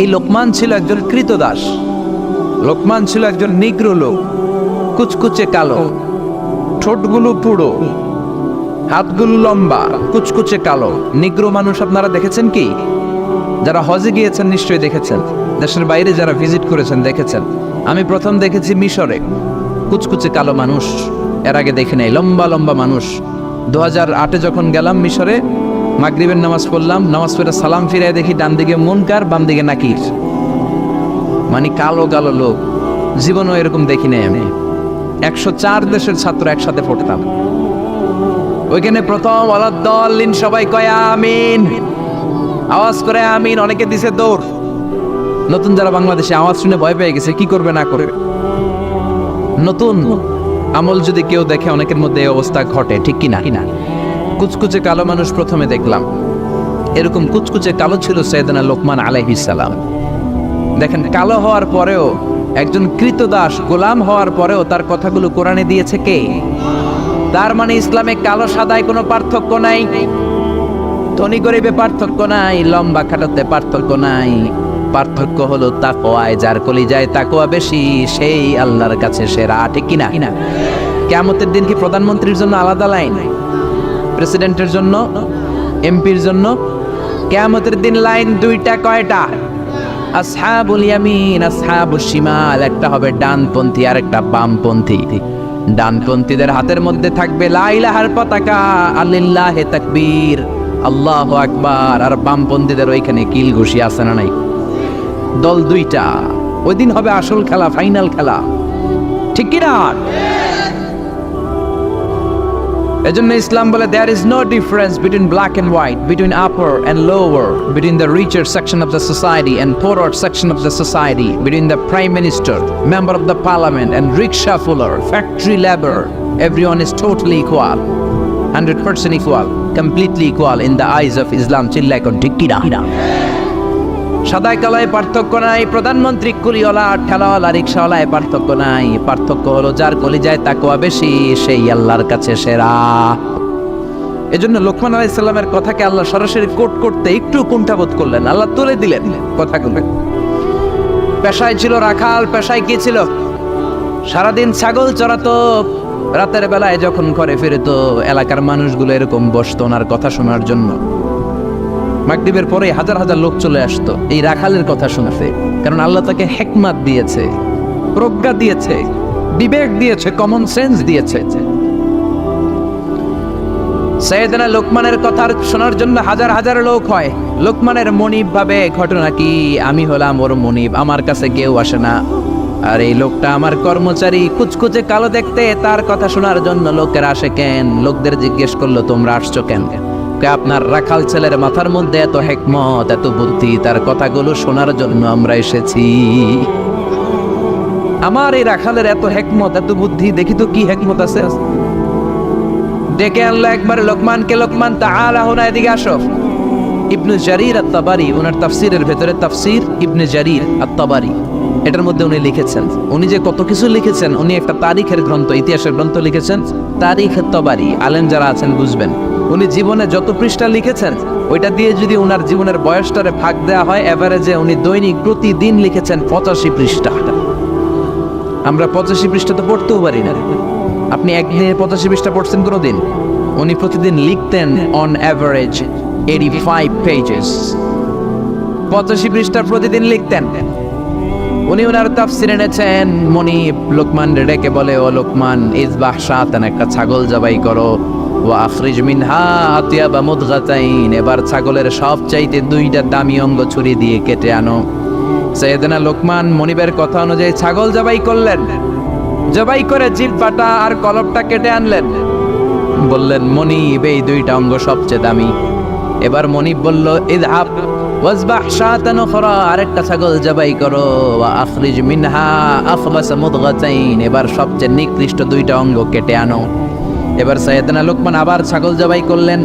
এই লোকমান ছিল একজন কৃতদাস। লোকমান ছিল একজন নিগ্র লোক, কুচকুচে কালো, ঠোঁটগুলো পুরো, হাতগুলো লম্বা, কুচকুচে কালো। নিগ্র মানুষ আপনারা দেখেছেন কি? যারা হজে গিয়েছেন নিশ্চয়ই দেখেছেন, দেশের বাইরে যারা ভিজিট করেছেন দেখেছেন। আমি প্রথম দেখেছি মিশরে কুচকুচে কালো মানুষ, এর আগে দেখি নাই। লম্বা লম্বা মানুষ। 2008-এ যখন গেলাম মিশরে, মাগরিবের নামাজ পড়লাম, নামাজ পড়ে সালাম ফিরে দেখি ডান দিকে মুনকার, বাম দিকে নাকির, মানে কালো কালো লোক। জীবনও এরকম দেখি নাই আমি। 104 দেশের ছাত্র একসাথে পড়তাম ওইখানে। প্রথম ওয়ালাদ্দাল্লিন সবাই কয় আমিন, আওয়াজ করে আমিন, অনেকে দিছে দৌড়। নতুন যারা বাংলাদেশে আওয়াজ শুনে ভয় পেয়ে গেছে, কি করবে না করবে। নতুন আমল যদি কেউ দেখে অনেকের মধ্যে এই অবস্থা ঘটে, ঠিক কিনা? কুচকুচে কালো মানুষ প্রথমে দেখলাম। এরকম কুচকুচে কালো ছিল সাইয়েদনা লোকমান আলাইহিস সালাম। দেখেন, কালো হওয়ার পরেও, একজন কৃতদাস গোলাম হওয়ার পরেও তার কথাগুলো কোরআনে দিয়েছে কে? তার মানে ইসলামে কালো সাদায় কোনো পার্থক্য নাই, ধনী গরিবে পার্থক্য নাই, লম্বা খাটোতে পার্থক্য নাই। পার্থক্য হলো তাকওয়ায়। যার কলিজায় তাকওয়া বেশি সেই আল্লাহর কাছে সেরা, ঠিক কিনা? কিয়ামতের দিন কি প্রধানমন্ত্রীর জন্য আলাদা লাইন, প্রেসিডেন্টের জন্য, এমপির জন্য? কিয়ামতের দিন লাইন দুইটা। কয়টা? আসহাবুল ইয়ামিন, আসহাবুশ শিমাল। একটা হবে ডানপন্থী আর একটা বামপন্থী। ডানপন্থীদের হাতের মধ্যে থাকবে লা ইলাহার পতাকা, আলিল্লাহে তাকবীর, আল্লাহু আকবার। আর বামপন্থীদের ওইখানে কিল ঘুষি আছে না নাই? দল দুইটা। ওই দিন হবে আসল খেলা, ফাইনাল খেলা, ঠিক কি না? এজন্য ইসলাম বলে there is no difference between black and white, between upper and lower, between the richer section of the society and poorer section of the society, between the prime minister, member of the parliament and rickshaw puller, factory labor. Everyone is totally equal, 100% equal, completely equal in the eyes of Islam. চিল্লায় কোন ঠিক কি না? সাদায় কালায় পার্থক্য নাই, প্রধানমন্ত্রী কুলিওয়ালা ঠেলাওয়ালা রিক্সাওয়ালায় পার্থক্য নাই। পার্থক্য হলো যার কলিজায় তাকওয়া বেশি সেই আল্লাহর কাছে সেরা। এজন্য লোকমান আলাইহিস সালামের কথাকে আল্লাহ সরাসরি কোট করতে একটু কুণ্ঠাবোধ করলেন, আল্লাহ তুলে দিলেন কথাগুলো। পেশায় ছিল রাখাল। পেশায় কি ছিল? সারাদিন ছাগল চড়াতো। রাতের বেলায় যখন ঘরে ফিরতো এলাকার মানুষগুলো এরকম বসতো ওনার কথা শোনার জন্য। মাগরিবের পরে হাজার হাজার লোক চলে আসতো এই রাখালের কথা শুনতে, কারণ আল্লাহ তাকে হিকমত দিয়েছে, প্রজ্ঞা দিয়েছে, বিবেক দিয়েছে, কমন সেন্স দিয়েছে। সাইয়েদনা লোকমানের কথা শোনার জন্য হাজার হাজার লোক হয়। লোকমানের মনিব ভাবে, ঘটনা কি? আমি হলাম ওর মনিব, আমার কাছে কেউ আসে না। আর এই লোকটা আমার কর্মচারী, কুচকুচে কালো দেখতে, তার কথা শোনার জন্য লোকের আসে কেন? লোকদের জিজ্ঞেস করলো তোমরা আসছো কেন? আপনার রাখাল ছেলের মাথার মধ্যে এত হিকমত, এত বুদ্ধি, তার কথাগুলো শোনার জন্য আমরা এসেছি। আমার এই রাখালের এত হিকমত, এত বুদ্ধি, দেখি তো কি হিকমত আছে। ডেকে আনলো একবার লোকমানকে। লোকমান তাআলা হুনা, এদিকে আসো। ইবনে জারির আত-তাবারি ওনার তাফসীরের ভেতরে, তাফসীর ইবনে জারির আত-তাবারি, এটার মধ্যে উনি লিখেছেন, উনি যে কত কিছু লিখেছেন। উনি একটা তারিখের গ্রন্থ, ইতিহাসের গ্রন্থ লিখেছেন, তারিখ আত-তাবারি। আলেম যারা আছেন বুঝবেন, উনি জীবনে যত পৃষ্ঠা লিখেছেন ওইটা দিয়ে যদি উনার জীবনের বয়সটারে ভাগ দেওয়া হয়, এভারেজে উনি দৈনিক প্রতিদিন লিখেছেন 85 পৃষ্ঠা। আমরা 85 পৃষ্ঠা তো পড়তেও পারি না। আপনি একদিনে 85 পৃষ্ঠা পড়ছেন কোনোদিন? উনি প্রতিদিন লিখতেন অন অ্যাভারেজ 85 পেজেস। 85 পৃষ্ঠা প্রতিদিন লিখতেন। উনি ওনার তাফসীর এনেছেন। মনিব লোকমান ডেকে বলে, ও লোকমান, ইজবাহ শাতান, একটা ছাগল জবাই করো। ওয়া আখরিজ মিনহা আতিয়াবা মুদগাতাইন, এবার ছাগলের সবচাইতে দুইটা দামি অঙ্গ ছুরি দিয়ে কেটে আনো। সাইয়েদনা লোকমান মনিবের কথা অনুযায়ী ছাগল জবাই করলেন। জবাই করে জিহ্বাটা আর কলবটা কেটে আনলেন। বললেন, মনিব, এই দুইটা অঙ্গ সবচেয়ে দামি। এবার মনিব বলল, ইযহাব ওয়াজবাহ শাতান উখরা, আরেকটা ছাগল জবাই করো। ওয়া আখরিজ মিনহা আখবাস মুদগাতাইন, এবার সবচেয়ে নিকৃষ্ট দুইটা অঙ্গ কেটে আনো। এবার সাইয়েদনা লোকমান আবার ছাগল জবাই করলেন,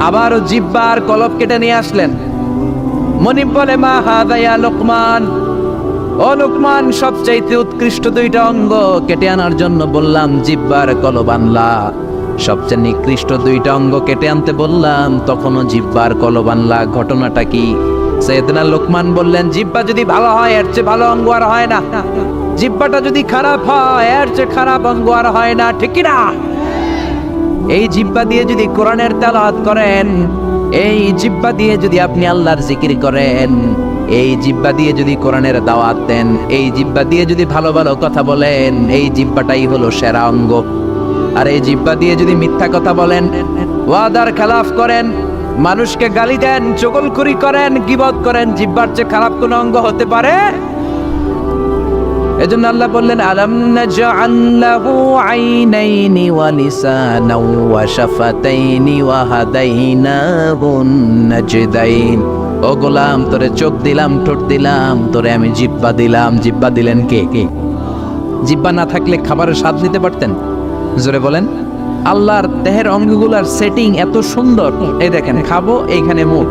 আবারও জিহ্বা আর কলব কেটে নিয়ে আসলেন। মনিব বলে, মা হাদা ইয়া লোকমান, ও লোকমান, সবচাইতে উৎকৃষ্ট দুইটা অঙ্গ কেটে আনার জন্য বললাম, জিহ্বার কলব আনলা। সবচেয়ে নিকৃষ্ট দুইটা অঙ্গ কেটে আনতে বললাম, তখনও জিহ্বার কলব আনলা। ঘটনাটা কি? সাইয়েদনা লোকমান বললেন, জিহ্বা যদি ভালো হয় এর চেয়ে ভালো অঙ্গ আর হয় না। জিহ্বাটা যদি খারাপ হয় এর চেয়ে খারাপ অঙ্গ আর হয় না, ঠিক কি না? এই জিহ্বা দিয়ে যদি কোরআনের তেলাওয়াত করেন, এই জিহ্বা দিয়ে যদি আপনি আল্লাহর জিকির করেন, এই জিহ্বা দিয়ে যদি কোরআনের দাওয়াত দেন, এই জিহ্বা দিয়ে যদি ভালো ভালো কথা বলেন, এই জিহ্বাটাই হলো সেরা অঙ্গ। আর এই জিহ্বা দিয়ে যদি মিথ্যা কথা বলেন, ওয়াদার খেলাফ করেন, মানুষকে গালি দেন, চগলখড়ি করেন, গীবত করেন, জিহ্বার চেয়ে খারাপ কোন অঙ্গ হতে পারে? এজন্য আল্লাহ বললেন, আলাম নাজআল লাহু আইনাইনি ওয়া লিসানাও ওয়া শাফাতাইনি ওয়া হাদাইনাহুন নাজদাইন। ও গোলাম, তোরে চোখ দিলাম, ঠোঁট দিলাম, তোরে আমি জিহ্বা দিলাম। জিহ্বা দিলেন কে? জিহ্বা না থাকলে খাবারের স্বাদ নিতে পারতেন? জোরে বলেন। আল্লাহর দেহের অঙ্গগুলার সেটিং এত সুন্দর। এই দেখেন, খাবো এইখানে মুখ,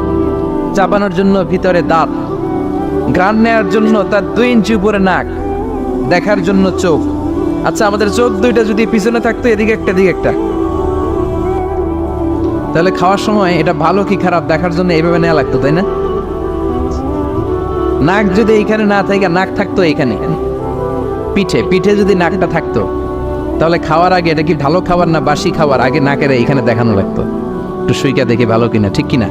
চাবানোর জন্য ভিতরে দাঁত, ঘ্রাণ নেওয়ার জন্য তার 2 ইঞ্চি উপরে নাক, দেখার জন্য চোখ। আচ্ছা, আমাদের চোখ দুইটা যদি পিছনে থাকতো, এদিকে একটা এদিকে একটা, তাহলে খাওয়ার সময় এটা ভালো কি খারাপ দেখার জন্য এইভাবে নেওয়া লাগতো, তাই না? নাক যদি এইখানে না থাকে, নাক থাকতো এইখানে, পিঠে যদি নাকটা থাকতো, তাহলে খাওয়ার আগে এটা কি ভালো খাবার না বাসি খাবার, আগে নাকের এইখানে দেখানো লাগতো, একটু সুইকা দেখে ভালো কিনা, ঠিক কিনা?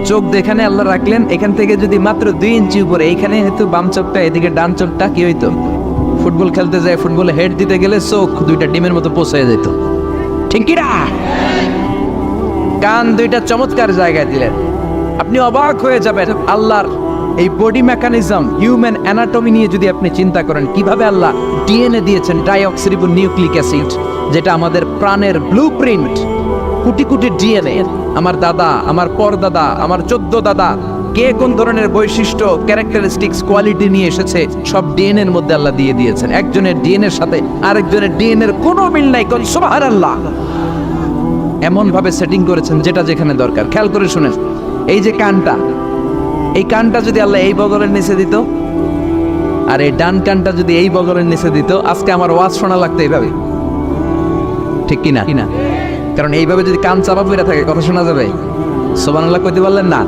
চোখ যেখানে আল্লাহ রাখলেন, এখান থেকে যদি মাত্র 2 ইঞ্চি উপরে, এইখানে হয়তো বাম চোখটা, এদিকে ডান চোখটা কি হইতো? ফুটবল খেলতে যায়, ফুটবলে হেড দিতে গেলে চোখ দুইটা ডিমের মতো পৌঁছে যেত, ঠিক কিনা? কান দুইটা চমৎকার জায়গায় দিলেন, আপনি অবাক হয়ে যাবেন। আল্লাহর এই বডি মেকানিজম, হিউম্যান অ্যানাটমি নিয়ে যদি আপনি চিন্তা করেন, কিভাবে আল্লাহ ডিএনএ দিয়েছেন, ডাইঅক্সিরিবো নিউক্লিক অ্যাসিড, যেটা আমাদের প্রাণের ব্লুপ্রিন্ট, কোটি কোটি ডিএনএ। আমার দাদা, আমার পরদাদা, আমার 14 দাদা, কে কোন ধরনের বৈশিষ্ট্য, ক্যারেক্টারিস্টিক্স, কোয়ালিটি নিয়ে এসেছে, সব ডিএনএ এর মধ্যে আল্লাহ দিয়ে দিয়েছেন। একজনের ডিএনএ এর সাথে আরেকজনের ডিএনএ এর কোনো মিল নাই, কোন সুবহানাল্লাহ। এমন ভাবে সেটিং করেছেন যেটা যেখানে দরকার। খেয়াল করে শুনেন, এই যে কানটা, এই কানটা যদি আল্লাহ এই বগলের নিচে দিত, আর এই ডান কানটা যদি এই বগলের নিচে দিত, আজকে আমার ওয়াজ শোনা লাগতো এইভাবে, ঠিক কিনা? কারণ এইভাবে যদি কান চাপা পড়ে থাকে, কথা শোনা যাবে? সুবহানাল্লাহ কইতে বললেন না?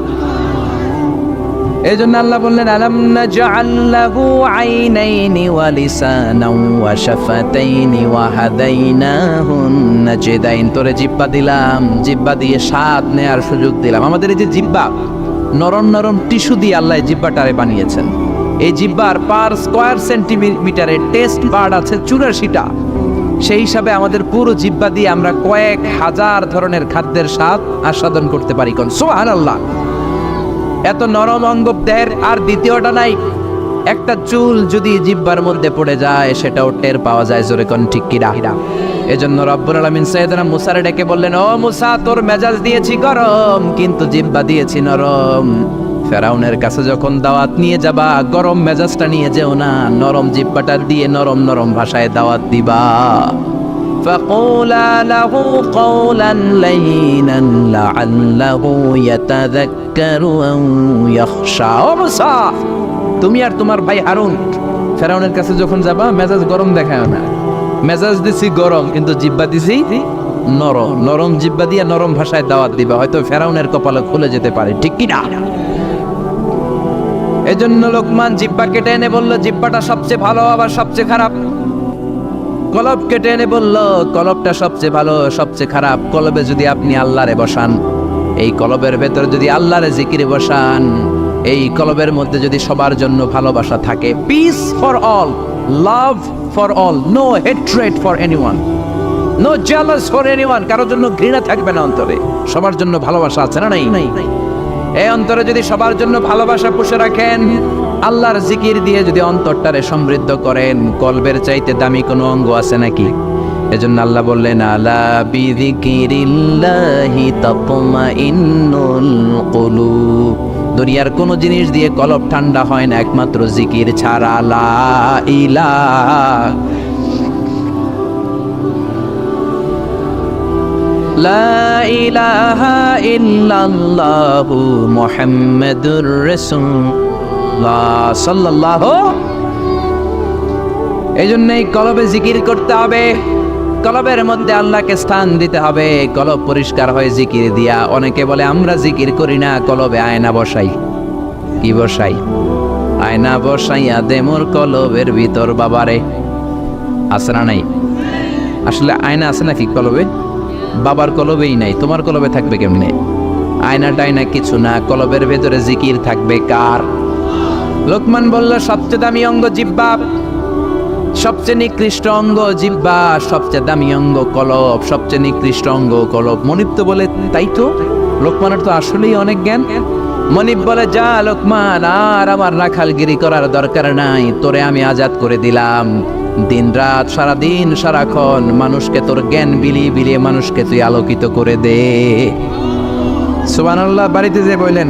এই জন্য আল্লাহ বললেন, আলাম নাজআল লাহু আইনাইনি ওয়া লিসানাও ওয়া শাফাতাইনি ওয়া হাদাইনাহুন নাজদাইন। তোরে জিহ্বা দিলাম, জিহ্বা দিয়ে স্বাদ নেয়ার সুযোগ দিলাম। আমাদের এই যে জিহ্বা, নরম নরম টিস্যু দিয়ে আল্লাহ জিহ্বাটারে বানিয়েছেন। এই জিহ্বার পার স্কয়ার সেন্টিমিটারে টেস্ট বার্ড আছে 84টা। সেই হিসাবে আমাদের পুরো জিহ্বা দিয়ে আমরা কয়েক হাজার ধরনের খাদ্যের স্বাদ আস্বাদন করতে পারি। কোন সুবহানাল্লাহ। এত নরম অঙ্গ দেহের আর দ্বিতীয়টা নাই। একটা চুল যদি জিহ্বার মধ্যে পড়ে যায়, সেটাও টের পাওয়া যায়, জোরে কোন ঠিক কিনা? এজন্য রব্বুল আলামিন সাইয়েদনা মুসারে ডেকে বললেন, ও মুসা, তোর মেজাজ দিয়েছি গরম, কিন্তু জিহ্বা দিয়েছি নরম। ফেরাউনের কাছে যখন দাওয়াত নিয়ে যাবা, গরম মেজাজটা নিয়ে যেও না, নরম জিহ্বাটা দিয়ে নরম নরম ভাষায় দাওয়াত দিবা। فقولا له قولا لينا لعله يتذكر أو يخشى। ও মুসা, তুমি আর তোমার ভাই হারুন ফেরাউনের কাছে যখন যাবা, মেজাজ গরম দেখায় না। মেজাজ দিছি গরম, কিন্তু জিহ্বা দিছি নরম। নরম জিহ্বা দিয়ে নরম ভাষায় দাওয়াত দিবা, হয়তো ফেরাউনের কপালে খুলে যেতে পারে, ঠিক কি না? এজন্য লোকমান জিহ্বা কেটে এনে বলল, জিহ্বাটা সবচেয়ে ভালো আবার সবচেয়ে খারাপ। কলব কেটে এনে বলল, কলবটা সবচেয়ে ভালো সবচেয়ে খারাপ। কলবে যদি আপনি আল্লাহরে বসান, এই কলবের ভেতর যদি আল্লাহরে জিকিরে বসান, এই কলবের মধ্যে যদি সবার জন্য ভালোবাসা থাকে, peace for all, love for all, no hatred for anyone, no jealous for anyone, কারোর জন্য ঘৃণা থাকবে না অন্তরে, সবার জন্য ভালোবাসা আছে না? নাই। এই অন্তরে যদি সবার জন্য ভালোবাসা পুষে রাখেন, আল্লাহর জিকির দিয়ে যদি অন্তরটারে সমৃদ্ধ করেন, কলবের চাইতে দামি কোনো অঙ্গ আছে নাকি? এজন্য আল্লাহ বললেন, আলা বিযিকিরিল্লাহি তাতমাইন্নুল কুলুব। দুনিয়ার কোন জিনিস দিয়ে কলব ঠান্ডা হয় না, একমাত্র জিকির ছাড়া। লা ইলাহা লা ইলাহা ইল্লাল্লাহু মুহাম্মাদুর রাসূলুল্লাহ সাল্লাল্লাহু। এইজন্যই কলবে জিকির করতে হবে, কলবের মধ্যে আল্লাহকে স্থান দিতে হবে। কলব পরিষ্কার হয় জিকির দিয়া। অনেকে বলে আমরা জিকির করি না, কলবে আয়না বসাই। কি বসাই? আয়না বসাইয়া দে মোর কলবের ভিতর বাবারে। আছে না নাই? আসলে আয়না আছে নাকি কলবে? বাবার কলবেই নাই, তোমার কলবে থাকবে কেমনে? আয়না টায়না কিছু না, কলবের ভেতরে জিকির থাকবে কার? লোকমান বলল সবচেয়ে দামি অঙ্গ জিহ্বা, সবচেয়ে নিকৃষ্ট অঙ্গ জিহ্বা, সবচেয়ে দামি অঙ্গ কলব, সবচেয়ে নিকৃষ্ট অঙ্গ কলব। মনিব তো বলে তাই তো, লোকমানের তো আসলেই অনেক জ্ঞান। মনিব বলে যা লোকমান, আর আমার রাখালগিরি করার দরকার নাই, তোরে আমি আজাদ করে দিলাম। দিন রাত সারাদিন সারাক্ষণ মানুষকে তোর জ্ঞান বিলিয়ে বিলিয়ে মানুষকে তুই আলোকিত করে দে। সুবহানাল্লাহ। বাড়িতে যে বললেন,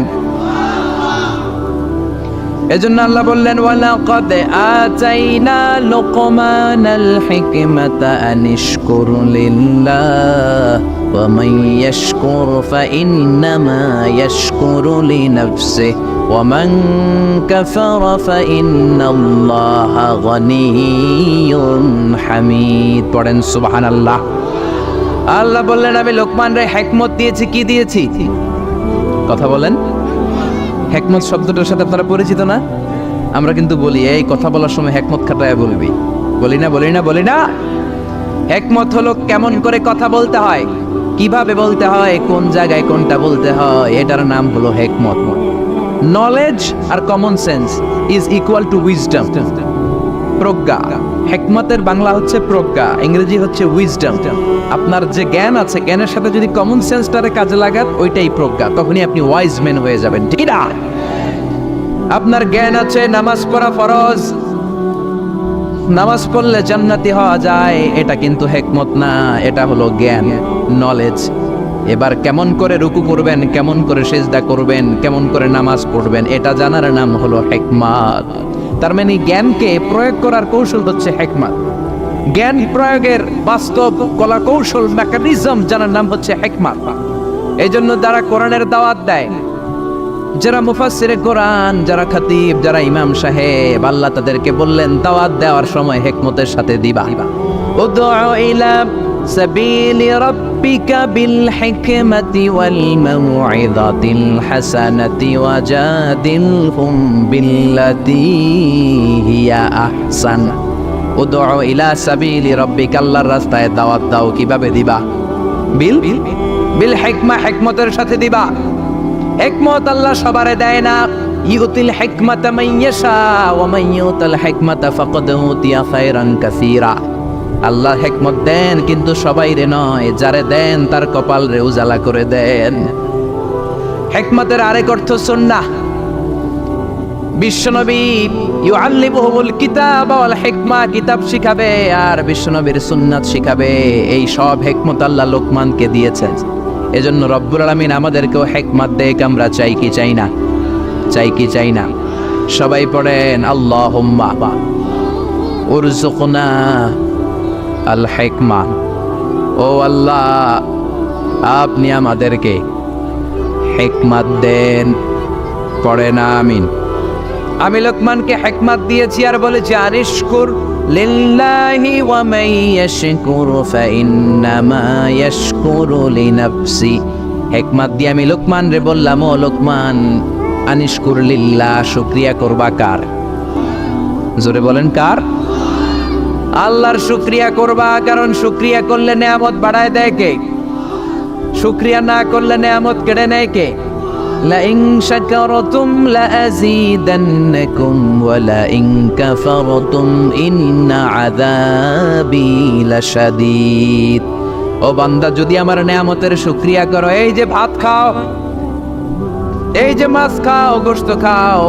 এজন্য আল্লাহ বললেন ওয়ালাকাদ আতাইনা লুকমানাল হিকমাতা আনিশকুর লিল্লাহ ওয়া মান ইয়াশকুর ফাইন্নামা ইয়াশকুরু লিনাফসিহি ওয়া মান কাফারা ফাইন্নাল্লাহা গনিয়্যুন হামিদ। পড়েন সুবহানাল্লাহ। আল্লাহ বললেন আমি লোকমানরে হিকমত দিয়েছি। কি দিয়েছি? কথা বলেন। হিকমত শব্দটার সাথে আপনারা পরিচিত না? আমরা কিন্তু বলি এই কথা বলার সময় হিকমত খাটায় বলবি, বলি না বলি না বলি না। হিকমত হলো কেমন করে কথা বলতে হয়, কিভাবে বলতে হয়, কোন জায়গায় কোনটা বলতে হয়, এটার নাম হলো হিকমত। নলেজ আর common sense is equal to wisdom. প্রজ্ঞা, হিকমতের বাংলা হচ্ছে প্রজ্ঞা, ইংরেজি হচ্ছে উইজডম। আপনার যে জ্ঞান আছে, জ্ঞানের সাথে যদি কমন সেন্সটারে কাজে লাগান, ওইটাই প্রজ্ঞা, তখনই আপনি ওয়াইজ ম্যান হয়ে যাবেন, ঠিক না? আপনার জ্ঞান আছে নামাজ পড়া ফরজ, নামাজ পড়লে জান্নাতি হওয়া যায়, এটা কিন্তু হিকমত না, এটা হলো জ্ঞান, নলেজ। এবার কেমন করে রুকু করবেন, কেমন করে সিজদা করবেন, কেমন করে নামাজ পড়বেন, এটা জানার নাম হলো হিকমত। তার মানে জ্ঞানকে প্রয়োগ করার কৌশল হচ্ছে হিকমত। জ্ঞান প্রয়োগের বাস্তব কলা কৌশল মেকানিজম জানার নাম হচ্ছে হিকমত। এই জন্য যারা কোরআনের দাওয়াত দেয়, যারা মুফাসসিরে কোরআন, যারা খতিব, যারা ইমাম সাহেব, আল্লাহ তাদেরকে বললেন দাওয়াত দেওয়ার সময় হিকমতের সাথে দিবা। উদউ ইলা সাবিলি রাব্বিকা বিল হিকমাতি ওয়াল মাউইযাতিল হাসানাতি ওয়াজাদিলহুম বিল্লাতী হিয়া আহসান। উদউ ইলা সাবিলি রাব্বিকা, আল্লাহর রাস্তায় দাওয়াত দাও। কিভাবে দিবা? বিল হিকমা, হিকমতের সাথে দিবা। হিকমত আল্লাহ সবারে দেয় না। ইউতিল হিকমাতা মান ইয়াশা ওয়া মান ইউতাল হিকমাতা ফাকাদ উতিয়া খায়রান কাসীরা। আল্লাহ হিকমত দেন কিন্তু সবাইরে নয়, যারে দেন তার কপাল রে উজালা করে দেন। হিকমতের আরেক অর্থ সুন্নাহ। বিশ্বনবী ইউআল্লিমুহুমুল কিতাব ওয়াল হিকমা, কিতাব শিখাবে আর বিশ্বনবীর সুন্নাত শিখাবে। এই সব হিকমত আল্লাহ লোকমানকে দিয়েছেন। এজন্য রব্বুল আলামিন আমাদেরকেও হিকমত দেখ, আমরা চাই কি চাই না? চাই কি চাই না? সবাই পড়েন আল্লাহুম্মা উরযুকনা আল হিকমা। ও আল্লাহ, আপনি আমাদেরকে হিকমত দেন। পড়েন আমিন। আমি লোকমানকে হিকমত দিয়েছি আর বলেছি আনিশকুর লিল্লাহি ওয়া মান ইয়াশকুরু ফাইন্নামা ইয়াশকুরু লিনাফসি। হিকমত দিয়ে আমি লোকমান রে বললাম, ও লোকমান, আনিশকুর লিল্লাহ, শুকরিয়া করবা কার? জোরে বলেন কার? আল্লাহর শুকরিয়া করবা, কারণ শুকরিয়া করলে নেয়ামত বাড়ায় দেয় কে? শুকরিয়া না করলে নেয়ামত কেড়ে নেয় কে? লাইন শাকারতুম লাযীদান্নাকুম ওয়া লাইন কাফারতুম ইন্না আযাবি লাশাদীদ। ও বান্দা, যদি আমার নেয়ামতের শুকরিয়া করো, এই যে ভাত খাও, এই যে মাছ খাও, গোশত খাও,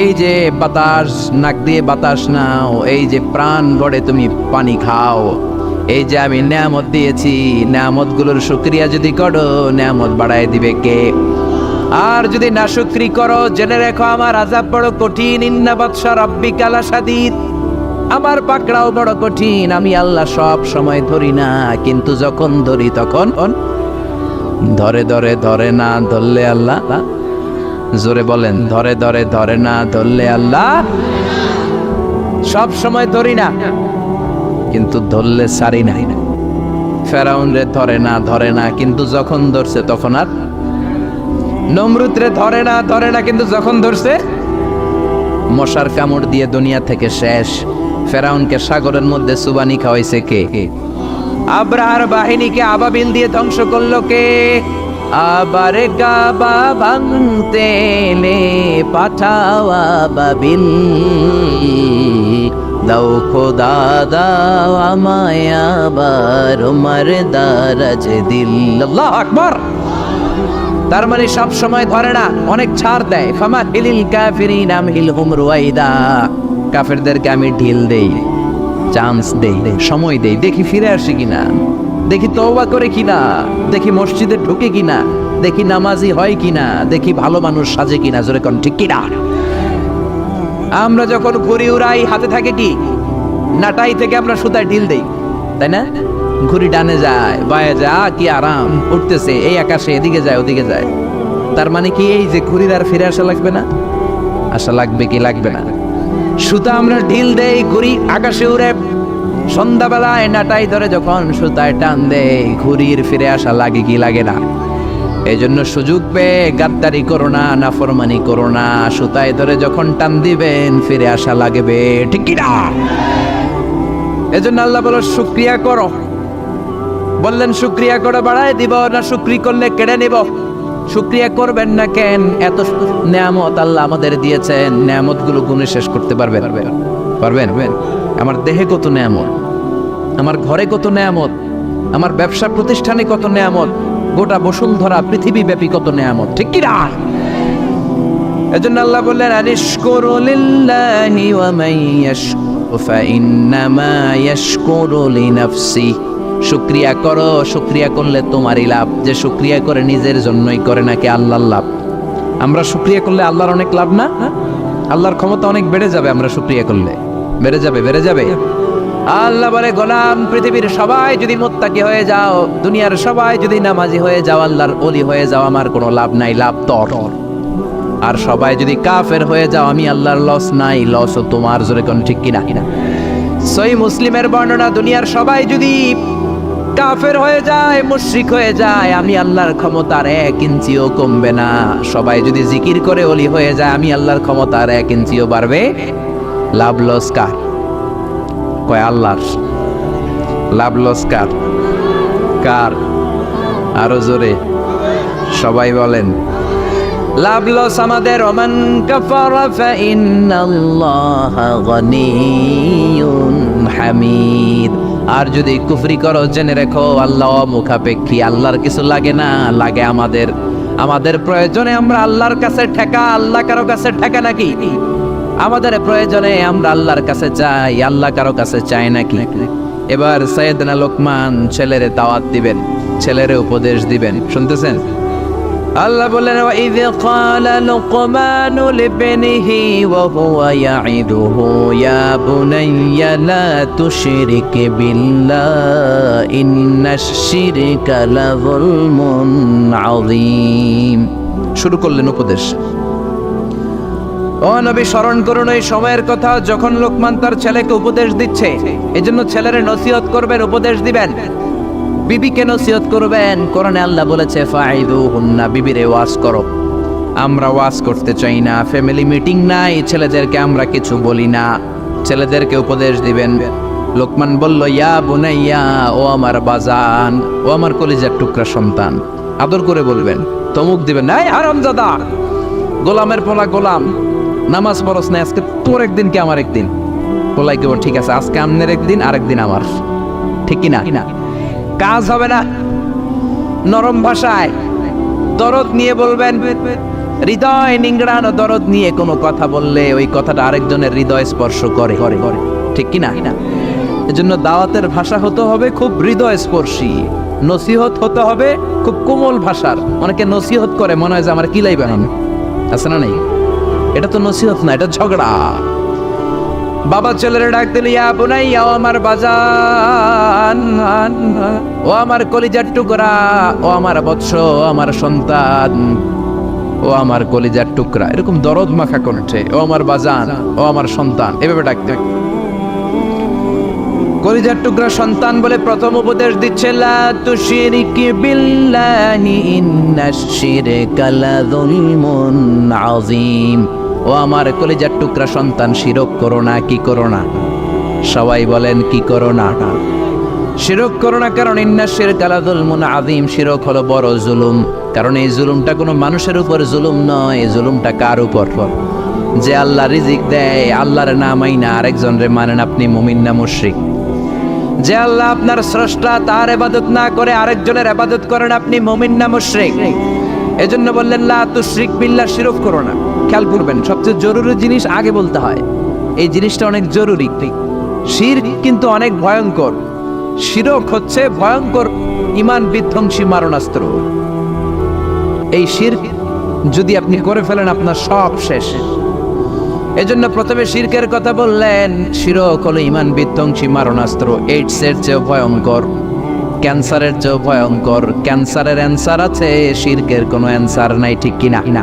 এই যে বাতাস, নাক দিয়ে বাতাস নাও, এই যে প্রাণ ভরে তুমি পানি খাও, এই যে আমি নেয়ামত দিয়েছি, নেয়ামতগুলোর শুকরিয়া যদি করো, নেয়ামত বাড়ায় দিবে কে? আর যদি না শুকরি করো, জেনে রেখো আমার আযাব বড় কঠিন। ইন্না বাতশা রাব্বিকা লাশাদীদ, আমার পাকড়াও বড় কঠিন। আমি আল্লাহ সব সময় ধরি না, কিন্তু যখন ধরি তখন ধরে ধরে ধরে না ধরলে আল্লাহ। জোরে বলেন, ধরে ধরে ধরে না ধরলে আল্লাহ। সব সময় ধরি না, কিন্তু ধরলে সারি নাই। ফেরাউন রে ধরে না, কিন্তু যখন ধরছে তখন আর নমরুদরে ধরে না, কিন্তু যখন ধরছে মশার কামড় দিয়ে দুনিয়া থেকে শেষ। ফেরাউনকে সাগরের মধ্যে সুবানি খাওয়াইছে কে? আব্রাহার বাহিনীকে আবাবিল দিয়ে ধ্বংস করলো কে? আবার কাবা ভাঙতে এলে পাঠাও আবাবিল, দাও খোদা দাও আমায় আবার উমার দারাজ দিল। আল্লাহু আকবার। তার মানে সব সময় ধরে না, অনেক ছাড় দেয়। ফামা হিলিল কাফিরিন আমহিলহুম রুয়াইদা, কাফেরদেরকে আমি ঢিল দেই, চান্স দেই, সময় দেই, দেখি ফিরে আসে কিনা, দেখি তওবা করে কিনা, দেখি মসজিদে ঢুকে কিনা, দেখি নামাজি হয় কিনা, দেখি ভালো মানুষ সাজে কিনা। জোরে কোন ঠিক কিনা? আমরা যখন ঘুড়ি উড়াই হাতে থাকে কি? নাটাই থেকে আমরা সুতায় ঢিল দেই, তাই না? ঘুড়ি ডানে যায়, বায়ে যায়, কি আরাম, উঠতেছে এই আকাশে, এদিকে যায় ওদিকে যায়। তার মানে কি এই যে ঘুড়ির আর ফিরে আসা লাগবে না? আসা লাগবে কি লাগবে না? সুতা আমরা ঢিল দেই, ঘুড়ি আকাশে উড়ে। সন্ধ্যাবেলায় নাটাই ধরে যখন সুতায় টান দেয়, ঘুড়ির ফিরে আসা লাগে কি লাগে না? এই জন্য সুযোগ পেয়ে গাদ্দারি করো না, নাফরমানি করো না। সুতায় ধরে যখন টান দিবেন ফিরে আসা লাগবে, ঠিক কি না? এজন্য আল্লাহ বলো শুকরিয়া করো। বললেন শুকরিয়া করে বাড়ায় দিব, না শুকরি করলে কেড়ে নিব? শুকরিয়া করবেন না কেন? এত নেয়ামত আল্লাহ আমাদের দিয়েছেন, নেয়ামত গুলো গুণে শেষ করতে পারবেন? পারবেন? আমার দেহে কত নেয়ামত, আমার ঘরে কত নেয়ামত, আমার ব্যবসা প্রতিষ্ঠানে কত নেয়ামত, গোটা বসুন্ধরা পৃথিবী ব্যাপী কত নেয়ামত, ঠিক কি না? এজন্য আল্লাহ বললেন আনিশকুরু লিল্লাহি ওয়া মান ইয়াশকুরু ফাইন্নামা ইয়াশকুরু লিনাফসি। শুকরিয়া করো, শুকরিয়া করলে তোমারই লাভ। যে শুকরিয়া করে নিজের জন্যই করে নাকি আল্লাহর লাভ? আমরা শুকরিয়া করলে আল্লাহর অনেক লাভ না? আল্লাহর ক্ষমতা অনেক বেড়ে যাবে আমরা শুকরিয়া করলে। বেড়ে যাবে। আল্লাহ বলে গোলাম, পৃথিবীর সবাই যদি মুত্তাকি হয়ে যাও, দুনিয়ার সবাই যদি নামাজি হয়ে যাও, আল্লাহর ওলি হয়ে যাও, আমার কোনো লাভ নাই, লাভ তোর। আর সবাই যদি কাফের হয়ে যাও, আমি আল্লাহর লস নাই, লসও তোমার। জোরে কোন ঠিক কিনা? সহিহ মুসলিমের বর্ণনা, দুনিয়ার সবাই যদি কাফের হয়ে যায়, মুশরিক হয়ে যায়, আমি আল্লাহর ক্ষমতার 1 ইঞ্চিও কমবে না। সবাই যদি জিকির করে ওলি হয়ে যায়, আমি আল্লাহর ক্ষমতার 1 ইঞ্চিও বাড়বে। লাভ লস কার? কয় আল্লাহর। লাভ লস কার? কার? আরো জোরে সবাই বলেন। লাভ লস আমাদের। ওমান কাফারা ফাইন্নাল্লাহা গানিয়্যুন হামিদ। আর যদি কুফরি করো, জেনে রেখো আল্লাহ মুখাপেক্ষী, আল্লাহর কিছু লাগে না, লাগে আমাদের। আমাদের প্রয়োজনে আমরা আল্লাহর কাছে ঠেকা, আল্লাহ কারো কাছে ঠেকা নাকি? আমাদের প্রয়োজনে আমরা আল্লাহর কাছে চাই, আল্লাহ কারো কাছে চায় নাকি? এবার সাইয়েদনা লোকমান ছেলেরে দাওয়াত দিবেন, ছেলেরে উপদেশ দিবেন, শুনতেছেন? আল্লাহ বললেন ওয়াইয ক্বালা লুকমানু লিবনিহি ওয়া হুয়া ইয়াইদুহু ইয়া বুনাইয়া লা তুশরিক বিল্লাহ ইন্নাশ শিরকা লাযুলমুন আযীম। শুরু করলেন উপদেশ। ও নবী, স্মরণ করুন ওই সময়ের কথা যখন লোকমান তার ছেলেকে উপদেশ দিচ্ছে। এজন্য ছেলেরে নসিহত করবেন, উপদেশ দিবেন, বিবিকে নসিহত করবেন। কোরআনে আল্লাহ বলেছে ফাইদুহুন্না, বিবিরে ওয়াজ করো। আমরা ওয়াজ করতে চাই না, ফ্যামিলি মিটিং নাই, ছেলেদেরকে আমরা কিছু বলি না, ছেলেদেরকে উপদেশ দিবেন। লোকমান বলল ইয়া বুনাইয়া, ও আমার বাজান, ও আমার কলিজার টুকরা সন্তান। আদর করে বলবেন, তমুক দিবেন না, এই হারামজাদা, গোলামের পোলা গোলাম, নামাজ পড়স না, আজকে তোর একদিন কি আমার একদিন। পোলাই কেবল ঠিক আছে, আজকে আমনের একদিন আর একদিন আমার, ঠিক কি না? কাজ হবে না। নরম ভাষায় দরদ নিয়ে বলবেন, হৃদয় নিংড়ানো দরদ নিয়ে কোনো কথা বললে ওই কথাটা আরেকজনের হৃদয় স্পর্শ করে, ঠিক কি না? এজন্য দাওয়াতের ভাষা হতে হবে খুব হৃদয় স্পর্শী, নসিহত হতে হবে খুব কোমল ভাষার। অনেকে নসিহত করে মনে হয় যে আমার কিলাই বানানো আছে না, নেই? এটা তো নসিহত না, এটা ঝগড়া। বাবা ছেলেরে ডাক দিল ইয়া বুনাইয়া, ও আমার বাজান, ও আমার কলিজার টুকরা, ও আমার বৎস, ও আমার সন্তান, ও আমার কলিজার টুকরা। এরকম দরদ মাখা কণ্ঠে, ও আমার বাজান, ও আমার সন্তান, এভাবে ডাকতে। কলিজার টুকরা সন্তান বলে প্রথম উপদেশ দিচ্ছে, লা তুশরিক বিল্লাহি ইন্নাশ শিরকা লাযুলমুন আযীম। ও আমার কলিজার টুকরা সন্তান, শিরক করো না। কি করো না? সবাই বলেন কি করো না? শিরক করো না, কারণ ইন্নাশ শিরকা লাযুলমুন আযীম, শিরক হলো বড় জুলুম। কারণ এই জুলুমটা কোনো মানুষের উপর জুলুম নয়, এই জুলুমটা কার উপর? যে আল্লাহ রিজিক দেয়, আল্লাহর না মাইনা আরেকজনের মানেন, আপনি মুমিন না মুশরিক? যে আল্লাহ আপনার স্রষ্টা, তার ইবাদত না করে আরেকজনের ইবাদত করেন, আপনি মুমিন না মুশরিক? এজন্য বললেন লা তুশরিক বিল্লাহ, শিরক করো না। খেয়াল করবেন, সবচেয়ে জরুরি জিনিস আগে বলতে হয়, এই জিনিসটা অনেক জরুরি। শিরক কিন্তু অনেক ভয়ঙ্কর। শিরক হচ্ছে ভয়ঙ্কর ঈমান বিধ্বংসী মারণাস্ত্র। এই শিরক যদি আপনি করে ফেলেন, আপনার সব শেষ। এজন্য প্রথমে শিরকের কথা বললেন। শিরক হলো ঈমান বিধ্বংসী মারণাস্ত্র। এইডসের চেয়েও ভয়ঙ্কর, ক্যান্সারের চেয়েও ভয়ঙ্কর। ক্যান্সারের অ্যান্সার আছে, শিরকের কোনো অ্যান্সার নাই, ঠিক কিনা?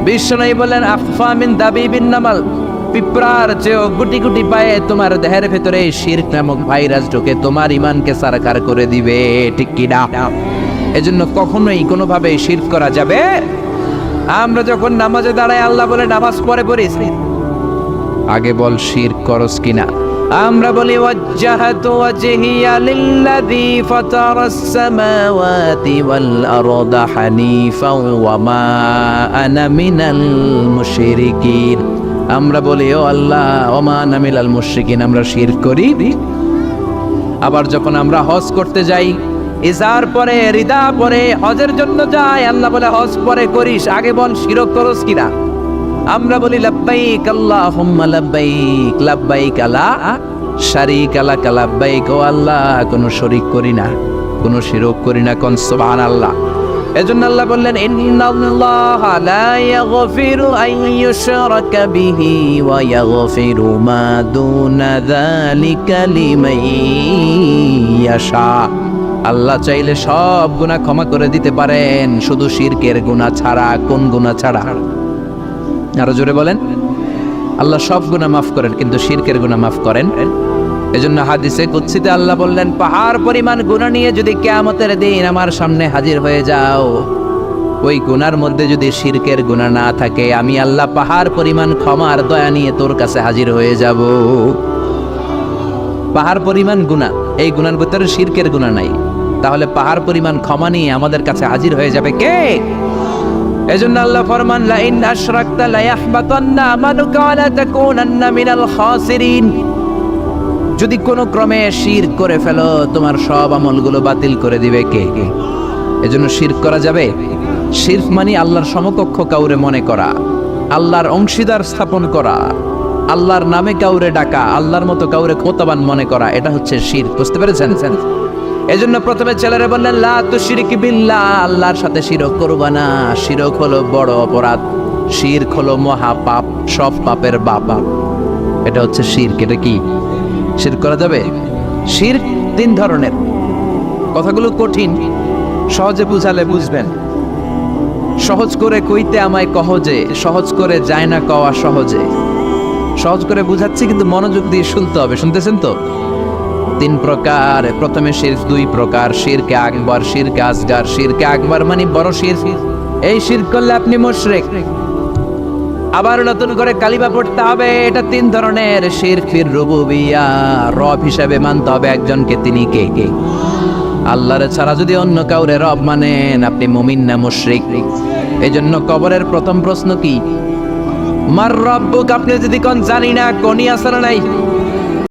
বিশ্বনবী বলেন, আখফা মিন দাবিবিন নামাল, পিঁপড়ার চেয়েও গুটি গুটি পায়ে তোমার দেহের ভেতরে শিরক নামক ভাইরাস ঢুকে তোমার ঈমানকে সারকার করে দিবে, ঠিক কিনা? এজন্য কখনোই কোনোভাবে শিরক করা যাবে। আমরা যখন নামাজে দাঁড়াই, আল্লাহ বলে নামাজ পড়ে পড়িস, আগে বল শিরক করস কিনা। আমরা বলি ওয়াজ্জাহাতু ওয়াজহিয়া লিল্লাযী ফাতারাস সামাওয়াতি ওয়াল আরদা হানিফাও ওয়া মা আনা মিনাল মুশরিকিন। আমরা বলি ও আল্লাহ, ওয়া মা আনা মিনাল মুশরিকিন, আমরা শিরক করি। আবার যখন আমরা হজ করতে যাই, ইজার পরে রিদা পরে হজের জন্য যাই, আল্লাহ বলে হজ পরে করিস, আগে বল শিরক করস কিনা। আমরা বলি লাব্বাইক আল্লাহুম্মা লাব্বাইক, লাব্বাইক লা শারীকা লাক লাব্বাইক, ও আল্লাহ কোনো শরীক করি না, কোনো শিরক করি না, কোন সুবহানাল্লাহ। এজন্য আল্লাহ বললেন, ইন্নাল্লাহা লা ইয়াগফিরু আন ইউশরাকা বিহি ওয়া ইয়াগফিরু মা দুনা যালিকা লিমান ইয়াশা। আল্লাহ চাইলে সব গুনাহ ক্ষমা করে দিতে পারেন, শুধু শিরকের গুনাহ ছাড়া। কোন গুনাহ ছাড়া? আরো জোরে বলেন। আল্লাহ সব গুনাহ মাফ করেন, কিন্তু শিরকের গুনাহ মাফ করেন। এজন্য হাদিসে কুদসিতে আল্লাহ বললেন, পাহাড় পরিমাণ গুনাহ নিয়ে যদি কিয়ামতের দিন আমার সামনে হাজির হয়ে যাও, ওই গুনার মধ্যে যদি শিরকের গুনাহ না থাকে, আমি আল্লাহ পাহাড় পরিমাণ ক্ষমার দয়া নিয়ে তোর কাছে হাজির হয়ে যাব। পাহাড় পরিমাণ গুনাহ, এই গুনার ভিতরে শিরকের গুনাহ নাই, তাহলে পাহাড় পরিমাণ ক্ষমা নিয়ে আমাদের কাছে হাজির হয়ে যাবে কে? এজন্য আল্লাহ ফরমান, লা ইন আশরাকতা লা ইয়াহবাতান্না আমালুকা ওয়া লা তাকুনান্না মিনাল খাসিরিন। যদি কোনো ক্রমে শিরক করে ফেলো, তোমার সব আমলগুলো বাতিল করে দিবে কে? এজন্য শিরক করা যাবে? শিরক মানে আল্লাহর সমকক্ষ কাউরে মনে করা, আল্লাহর অংশীদার স্থাপন করা, আল্লাহর নামে কাউরে ডাকা, আল্লাহর মতো কাউরে ক্ষমতাবান মনে করা, এটা হচ্ছে শিরক। বুঝতে পেরেছেন? এজন্য প্রথমে ছেলেরা বললেন, লা তুশরিক বিল্লাহ, আল্লাহর সাথে শিরক করবা না। শিরক হলো বড় অপরাধ, শিরক হলো মহা পাপ, সব পাপের বাবা। এটা হচ্ছে শিরক। এটা কি? শিরক করা যাবে? শিরক তিন ধরনের। কথাগুলো কঠিন, সহজে বুঝালে বুঝবেন। সহজ করে কইতে আমায় কহ যে, সহজ করে যায় না কওয়া সহজে। সহজ করে বুঝাচ্ছি, কিন্তু মনোযোগ দিয়ে শুনতে হবে। শুনতেছেন তো? তিন প্রকার। প্রথমে শিরক দুই প্রকার, শিরকে আকবার, শিরকে আসগার। শিরকে আকবার মানে বড় শিরক, এই শিরক করলে আপনি মুশরিক। আবার নতুন করে কালিমা পড়তে হবে। এটা তিন ধরনের শিরক। ফির রুবুবিয়া, রব হিসাবে মানতে হবে একজনকে। তিনি কে? আল্লাহর ছাড়া যদি অন্য কাউরে রব মানেন, আপনি মুমিন না মুশরিক? এই জন্য কবরের প্রথম প্রশ্ন কি? মার রব্বুক। আপনি যদি কোন জানি না, কোনই আসর নাই,